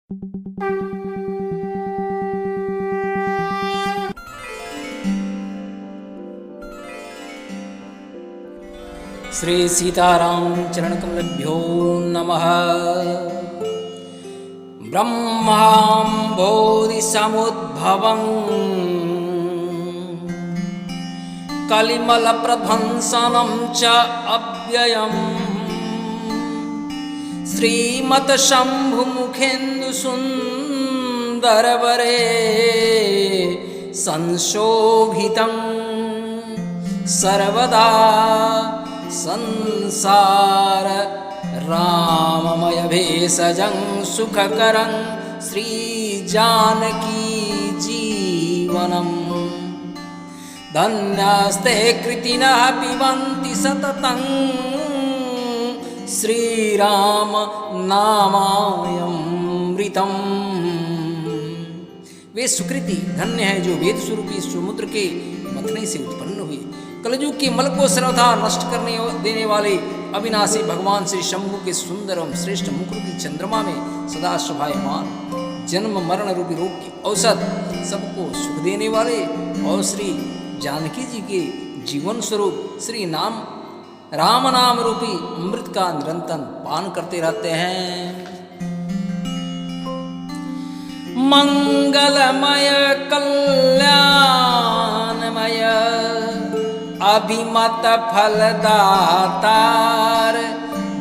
श्री सीताराम चरण कमलभ्यो नमः। ब्रह्मां बोधि समुद्भवं कलिमल प्रध्वंसनं च अव्ययम् श्रीमत शंभुमुखेन्दु सुंदरवरे संशोभितं सर्वदा संसार राममय भेषजं सुखकरं श्री जानकी जीवनम्। धन्यास्ते कृतिनः पिबन्ति सततं श्रीराम नामामृतम्। वे सुकृति धन्य है जो वेद स्वरूपी समुद्र के मथने से उत्पन्न हुए, कलयुग के मल को सर्वथा नष्ट करने देने वाले अविनाशी भगवान श्री शंभु के सुंदर एवं श्रेष्ठ मुखरूपी चंद्रमा में सदा शोभायमान, जन्म मरण रूपी रोग की औषध, सबको सुख देने वाले और श्री जानकी जी के जीवन स्वरूप श्री राम नाम रूपी अमृत का निरंतर पान करते रहते हैं। मंगलमय कल्याणमय अभिमत फलदातार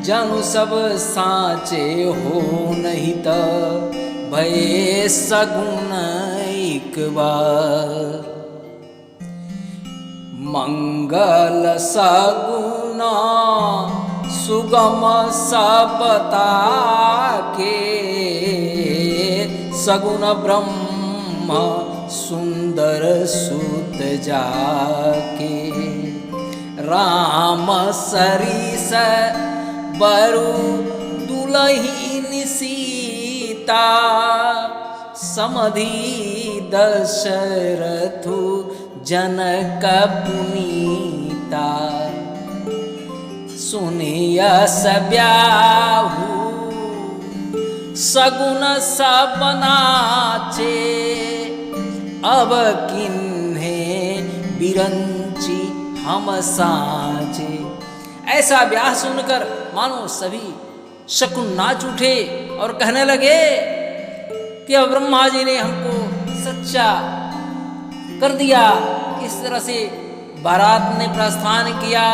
जनु सब साचे हो नहीं त भय सगुन एक बार। मंगल सगुन सुगम सबता के सगुन ब्रह्म सुंदर सुत जाके। राम सरीस बरु दुलहीन सीता समधि दशरथु जनक पुनीता। सुनिया ब्याहु सगुन सब नाचे अब किन्हे बिरंची हम साचे। ऐसा ब्याह सुनकर मानो सभी शकुन नाच उठे और कहने लगे कि अब ब्रह्मा जी ने हमको सच्चा कर दिया। इस तरह से बारात ने प्रस्थान किया।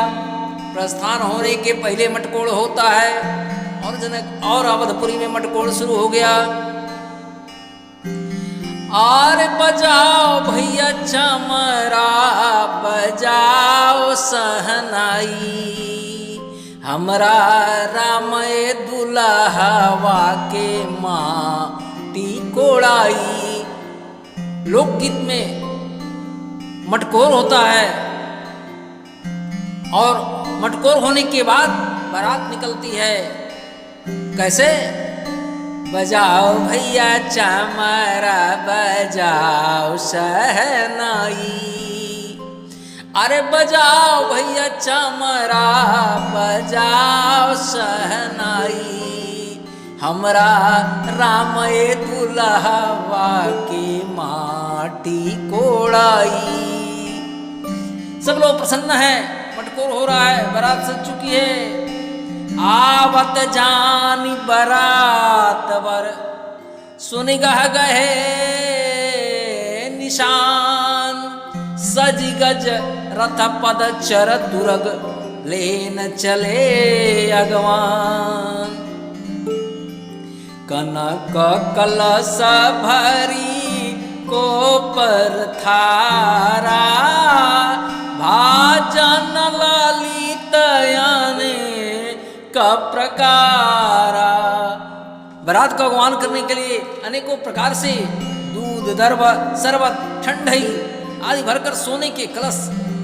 प्रस्थान होने के पहले मटकोड़ होता है और जनक और अवधपुरी में मटकोड़ शुरू हो गया। और बजाओ भैया चमरा बजाओ सहनाई हमरा राम दुल्हवा के माटी कोड़ाई। लोकगीत में मटकोर होता है और मटकोर होने के बाद बारात निकलती है। कैसे? बजाओ भैया चमरा बजाओ सहनाई। अरे बजाओ भैया चमरा बजाओ सहनाई हमरा राम दुल्हवा के माटी कोड़ाई। सब लोग प्रसन्न हैं, मटकोर हो रहा है, बारात सज चुकी है। आवत जानी बरात बर सुन गह गहे निशान सज गज रथ पद चर दुर्ग लेन चले अगवान। कनक कलश भरी को पर थारा भाजन ललित याने का प्रकारा। बारात का आह्वान करने के लिए अनेकों प्रकार से दूध दरबा शरबत ठंडई आदि भरकर सोने के कलश,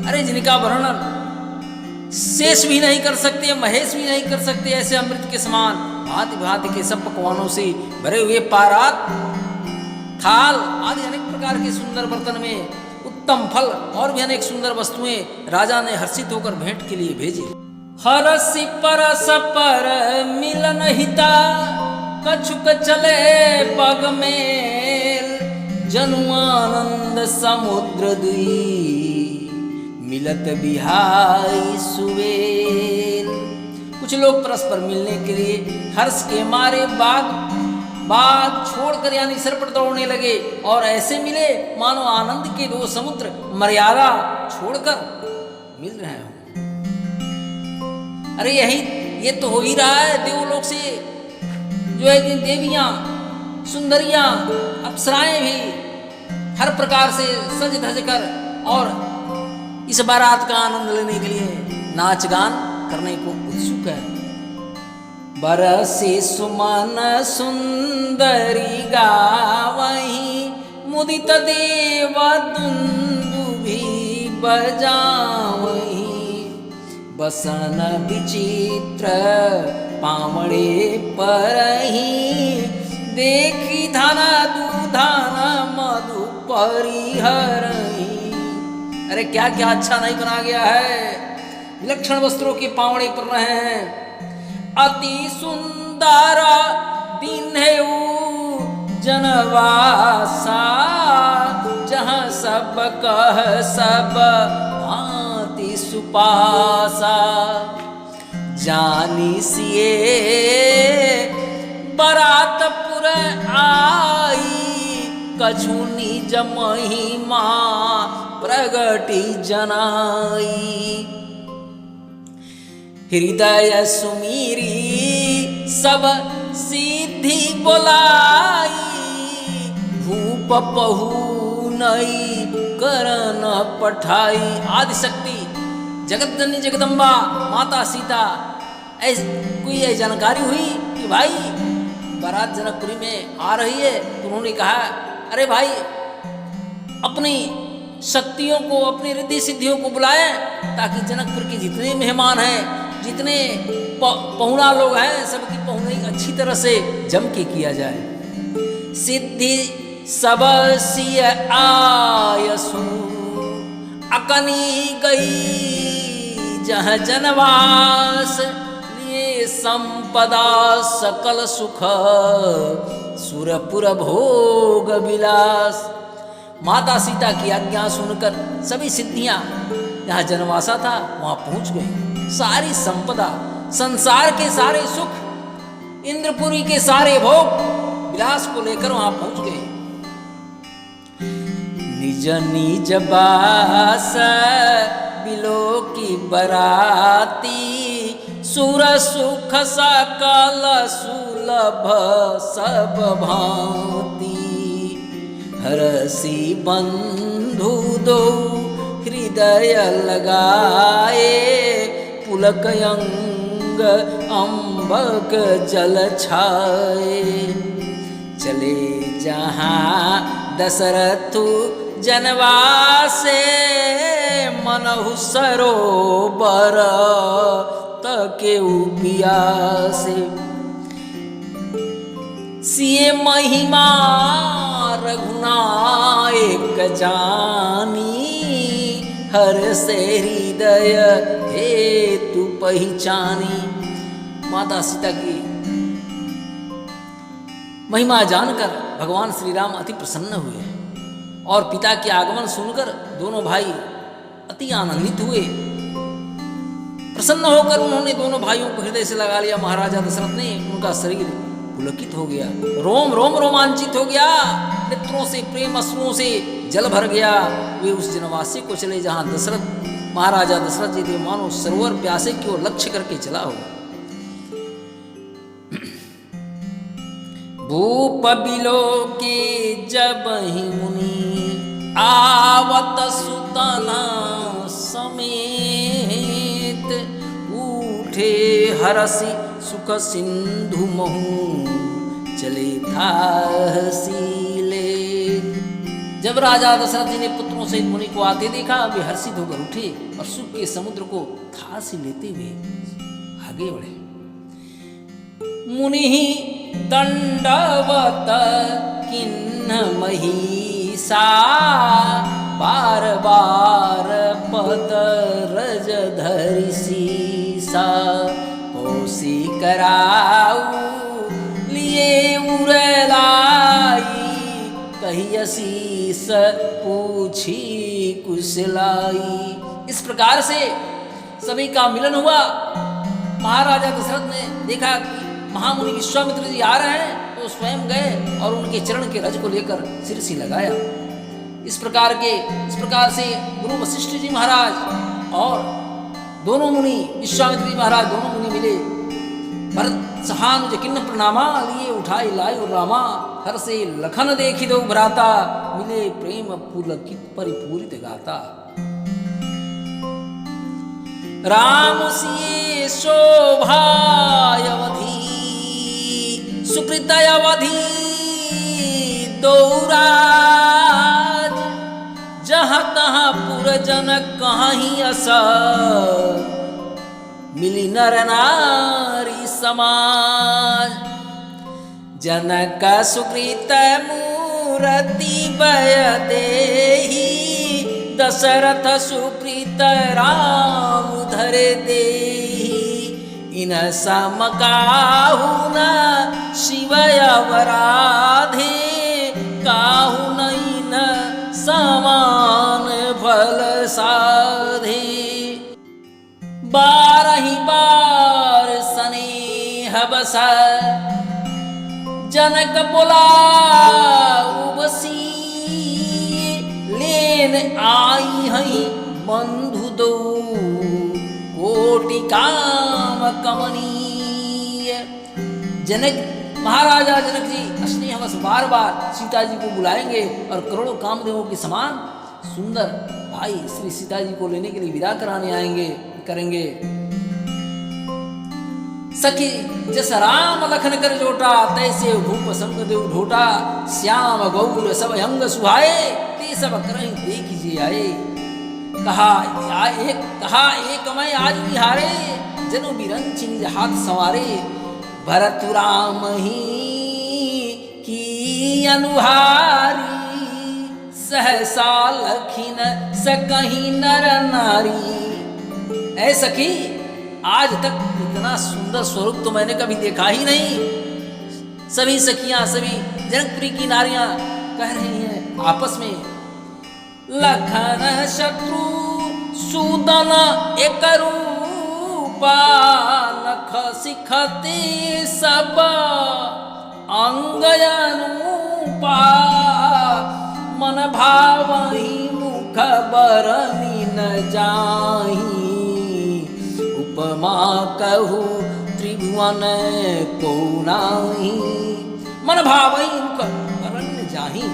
अरे जिनका वर्णन शेष भी नहीं कर सकते, महेश भी नहीं कर सकते, ऐसे अमृत के समान भांति भांति के सब पकवानों से भरे हुए पारात थाल आदि अनेक प्रकार के सुंदर बर्तन में उत्तम फल और भी अनेक सुंदर वस्तुएं राजा ने हर्षित होकर भेंट के लिए भेजी। हरसि परस पर मिलन हिता कछुक चले पग मेल, जनुआनंद समुद्र दुई, मिलत बिहाई सुवेल। कुछ लोग परस्पर मिलने के लिए हर्ष के मारे बाग छोड़कर यानी सिर पर दौड़ने लगे और ऐसे मिले मानो आनंद के दो समुद्र मर्यादा छोड़कर मिल रहे हो। अरे ये तो हो ही रहा है देवलोक से, जो है देवियां सुंदरियां अप्सराएं भी हर प्रकार से सज धज कर और इस बारात का आनंद लेने के लिए नाच गान करने को उत्सुक है। बरसे सुमन सुंदरी गावही, मुदित देव दुंदुभि बजावही, बसन विचित्र पावड़े परही, देखी धन दूधन मधु परिहरही। अरे क्या क्या अच्छा नहीं बना गया है, विलक्षण वस्त्रों के पावड़े पर रहे हैं। अति सुंदर दिन है जनवासा, जहाँ सब कह सब भांति सुपासा, जानी सिए बरातपुर आई, कछु निज महिमा प्रगति जनाई, हृदय सुमीरी सब सिद्धि बोलाई, भूप पहु नई करन पठाई। आदिशक्ति जगतजननी जगदम्बा माता सीता कोई जानकारी हुई कि भाई बारात जनकपुरी में आ रही है, तो उन्होंने कहा अरे भाई अपनी शक्तियों को अपनी रिद्धि सिद्धियों को बुलाएं, ताकि जनकपुर के जितने मेहमान हैं जितने पहुना लोग हैं सबकी पहुनाई अच्छी तरह से जम के किया जाए। सिद्धि सब सिय आयसु, अकनी गई जह जनवास, लिए संपदा सकल सुख, सुरपुर भोग विलास। माता सीता की आज्ञा सुनकर सभी सिद्धियां जहाँ जनवासा था वहां पहुंच गई। सारी संपदा संसार के सारे सुख, इंद्रपुरी के सारे भोग विलास को लेकर वहां पहुंच गए। निज निज बास बिलो की बराती, सुर सुख सकल सुलभ सब भांति, हरसी बंधु दो हृदय लगाए, पुलक अंग अम्बक जल छाए। चले जहाँ दशरथु जनवासे, मनहु सरोवर तकेउ पियासे। सिए महिमा रघुनायक जानी, हर से हृदय हेतु पहचानी। माता सीता की महिमा जानकर भगवान श्री राम अति प्रसन्न हुए और पिता के आगमन सुनकर दोनों भाई अति आनंदित हुए। प्रसन्न होकर उन्होंने दोनों भाइयों को हृदय से लगा लिया। महाराजा दशरथ ने उनका शरीर पुलकित हो गया, रोम रोम रोमांचित हो गया, नेत्रों से प्रेम अश्रुओं से जल भर गया। वे उस जनवासी को चले जहां दशरथ महाराजा दशरथ जी थे, मानो सरोवर प्यासे की ओर लक्ष्य करके चला हो। भूप बिलो के जब ही मुनि, आवत सुतना समेत, उठे हरसी सुख सिंधु महू, चले था हसीले। जब राजा दशरथ जी ने पुत्रों से मुनि को आते देखा, वे हर्षित होकर उठे और सुख के समुद्र को था से लेते हुए आगे बढ़े। मुनि दंडवत किन्न महिषा, बार बार पद रज धरि सीसा, कोसी कराऊ लिए लिए उड़लाई, कही असीस पूछी कुशलाई। इस प्रकार से सभी का मिलन हुआ। महाराजा दशरथ ने देखा कि महामुनि विश्वामित्र जी आ रहे हैं, तो स्वयं गए और उनके चरण के रज को लेकर सिर से लगाया। इस प्रकार से गुरु वशिष्ठ जी महाराज और दोनों मुनि विश्वामित्र जी महाराज दोनों मुनि मिले। भरत सहानुज किन्न प्रणामा, लिए उठाई लायु रामा, हर से लखन देखी दो भ्राता, मिले प्रेम पुलकित परिपूरित गाता। राम सिए शोभायवधि, सुकृतयवधि दौराज, जहाँ तहाँ पुरजन कहीं असर, मिली नर नारी समाज। जनक सुकृत मूरति बय देहि, दशरथ सुकृत राम धर देहि। इन सम काहु न शिव अवराधे, काहु न इन समान फल साधे। बारहि बार स्नेह बस, जनक बोलाऊ बसी। लेन आई हई बंधु दो, कोटि काम कमनीय। जनक महाराजा जनक जी स्नेहवश बार बार सीता जी को बुलाएंगे और करोड़ों कामदेवों के समान सुंदर भाई श्री सीता जी को लेने के लिए विदा कराने आएंगे करेंगे। सखी जस राम लखन कर जोटा, तैसे भूप संग देव ढोटा। श्याम गौर सब अंग सुहाए, ते सब करहि देखिए आए। कहा एक मैं आज विहारे, जनु बिरंचि निज हाथ संवारे। भरत राम ही की अनुहारी, सहसा लखिन सकहि नर नारी। ऐ सखी, आज तक इतना सुंदर स्वरूप तो मैंने कभी देखा ही नहीं। सभी सखियां, सभी जनकपुरी की नारियां कह रही हैं आपस में, लखन शत्रु सूदन एक रूपा, नख सिखते सब अंग अनुपा। मन भावहि मुख बरनी न जाहि, उपमा कहू त्रिभुवन को नाही। मन भावहि मुख बरन जाहि,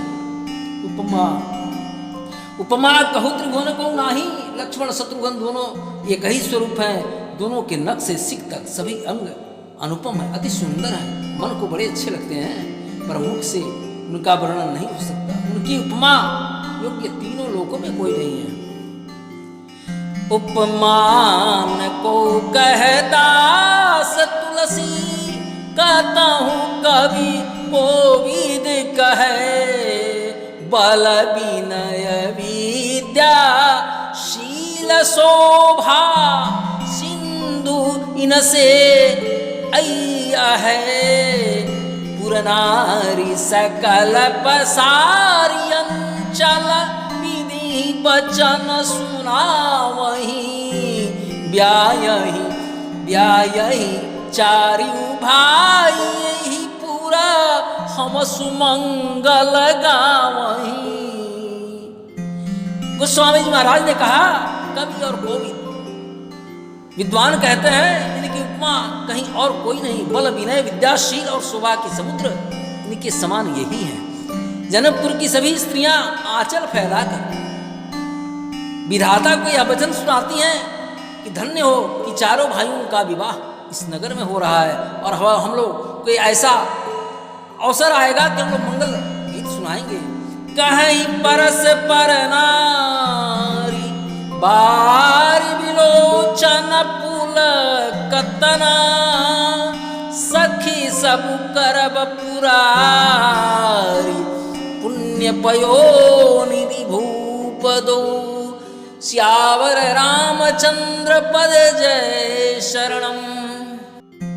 उपमा कहू त्रिभुवन को नाही। लक्ष्मण शत्रुघ्न दोनों एक ही स्वरूप हैं। दोनों के नख से सिख तक सभी अंग अनुपम है, अति सुंदर है, मन को बड़े अच्छे लगते हैं, पर मुख से उनका वर्णन नहीं हो सकता। उनकी उपमा योग्य तीनों लोकों में कोई नहीं है। उपमान को कहदास तुलसी, कहता हूँ कवि कोविद कहे। बल विनय विद्या शील शोभा, सिंधु इनसे अय्या है। पुरनारी सकल पसारी, अंचल विधि बचन सुनावहि। ब्यायहि चारिउ भाई, पूरा हम सुमंगल गावहि। गोस्वामी जी महाराज ने कहा, कवि और कोविद विद्वान कहते हैं इनकी उपमा कहीं और कोई नहीं। बल विनय विद्याशील और शोभा के समुद्र इनके समान यही है। जनकपुर की सभी स्त्रियां आंचल फैलाकर विधाता को यह वचन सुनाती हैं कि धन्य हो कि चारों भाइयों का विवाह इस नगर में हो रहा है, और हम लोग कोई ऐसा अवसर आएगा कि हम लोग मंगल गीत सुनाएंगे। कहीं परस पर नारी, बारी विलोचन पुल कतना। सखी सब करब पुरारी, पुण्य पयो निधि भूप दो। श्यावर रामचंद्र पद जय शरणम।